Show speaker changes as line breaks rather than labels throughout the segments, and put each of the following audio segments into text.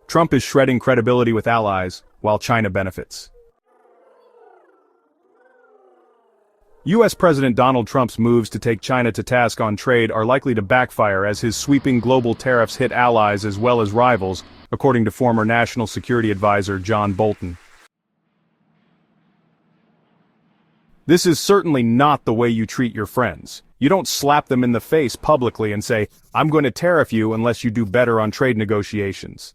Trump is shredding credibility with allies, while China benefits. U.S. President Donald Trump's moves to take China to task on trade are likely to backfire as his sweeping global tariffs hit allies as well as rivals, according to former National Security Advisor John Bolton. This is certainly not the way you treat your friends. You don't slap them in the face publicly and say, "I'm going to tariff you unless you do better on trade negotiations."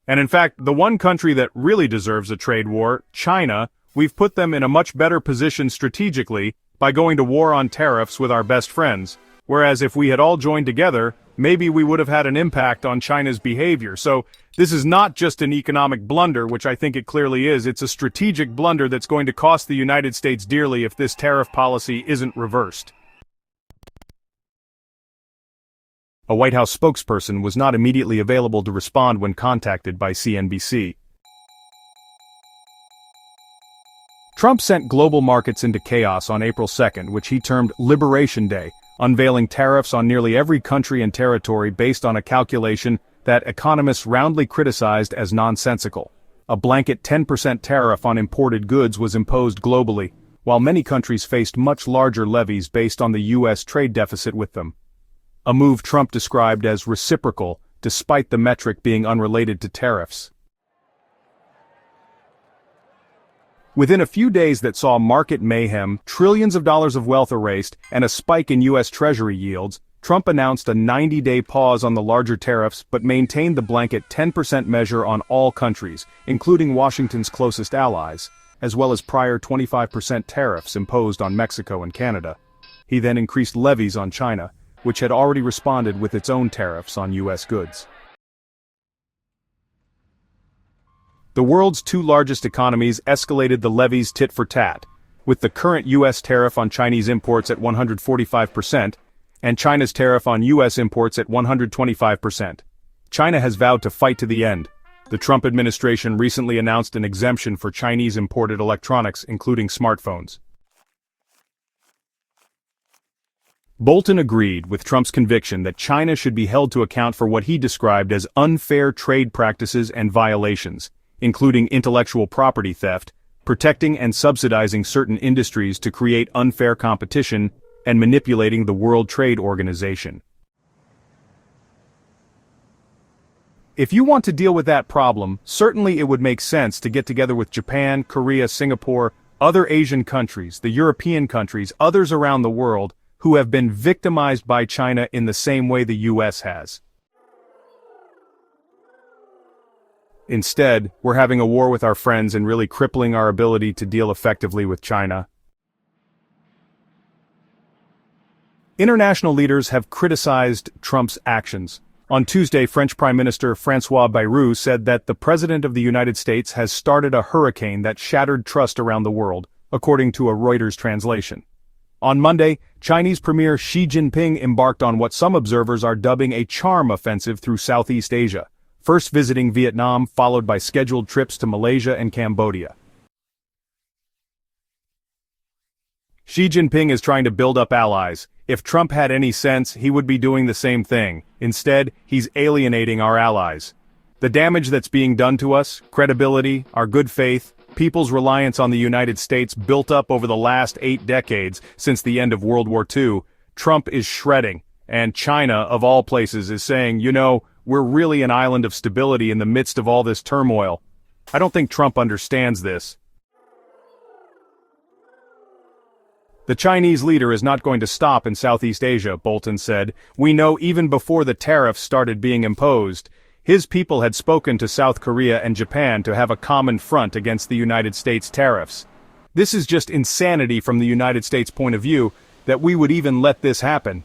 And in fact, the one country that really deserves a trade war, China, we've put them in a much better position strategically by going to war on tariffs with our best friends, whereas if we had all joined together, maybe we would have had an impact on China's behavior. So this is not just an economic blunder, which I think it clearly is. It's a strategic blunder that's going to cost the United States dearly if this tariff policy isn't reversed. A White House spokesperson was not immediately available to respond when contacted by CNBC. Trump sent global markets into chaos on April 2nd, which he termed Liberation Day, unveiling tariffs on nearly every country and territory based on a calculation that economists roundly criticized as nonsensical. A blanket 10% tariff on imported goods was imposed globally, while many countries faced much larger levies based on the U.S. trade deficit with them. A move Trump described as reciprocal, despite the metric being unrelated to tariffs. Within a few days that saw market mayhem, trillions of dollars of wealth erased, and a spike in U.S. Treasury yields, Trump announced a 90-day pause on the larger tariffs but maintained the blanket 10% measure on all countries, including Washington's closest allies, as well as prior 25% tariffs imposed on Mexico and Canada. He then increased levies on China, which had already responded with its own tariffs on U.S. goods. The world's two largest economies escalated the levies tit for tat, with the current U.S. tariff on Chinese imports at 145%, and China's tariff on U.S. imports at 125%. China has vowed to fight to the end. The Trump administration recently announced an exemption for Chinese imported electronics, including smartphones. Bolton agreed with Trump's conviction that China should be held to account for what he described as unfair trade practices and violations, including intellectual property theft, protecting and subsidizing certain industries to create unfair competition, and manipulating the World Trade Organization. If you want to deal with that problem, certainly it would make sense to get together with Japan, Korea, Singapore, other Asian countries, the European countries, others around the world, who have been victimized by China in the same way the U.S. has. Instead, we're having a war with our friends and really crippling our ability to deal effectively with China. International leaders have criticized Trump's actions. On Tuesday, French Prime Minister François Bayrou said that the President of the United States has started a hurricane that shattered trust around the world, according to a Reuters translation. On Monday, Chinese Premier Xi Jinping embarked on what some observers are dubbing a charm offensive through Southeast Asia, first visiting Vietnam followed by scheduled trips to Malaysia and Cambodia. Xi Jinping is trying to build up allies. If Trump had any sense, he would be doing the same thing. Instead, he's alienating our allies. The damage that's being done to us, credibility, our good faith, people's reliance on the United States built up over the last 8 decades since the end of World War II, Trump is shredding, and China, of all places, is saying, you know, we're really an island of stability in the midst of all this turmoil. I don't think Trump understands this. The Chinese leader is not going to stop in Southeast Asia, Bolton said. We know even before the tariffs started being imposed, his people had spoken to South Korea and Japan to have a common front against the United States tariffs. This is just insanity from the United States point of view, that we would even let this happen.